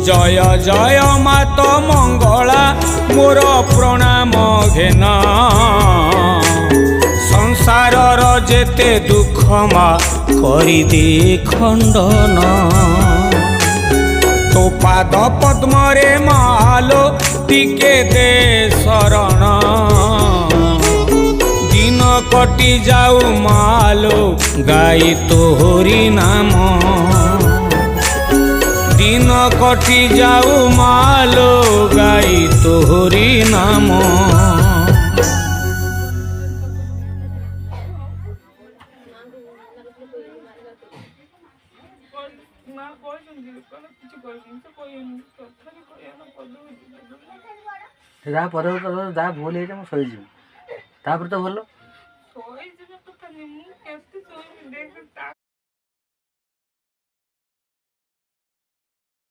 जय जय मात मंगला मोर प्रणाम घेन संसारर जेते दुख मा करी दे खंडन तो पाद पद्म रे मालो टिके दे शरण दिन कटि जाऊ मालो गाई तोहरी नाम दिन कटि जाऊ मालो गाई तोहरी नाम। जा पर जा भूल है मुझे शोजी तो भल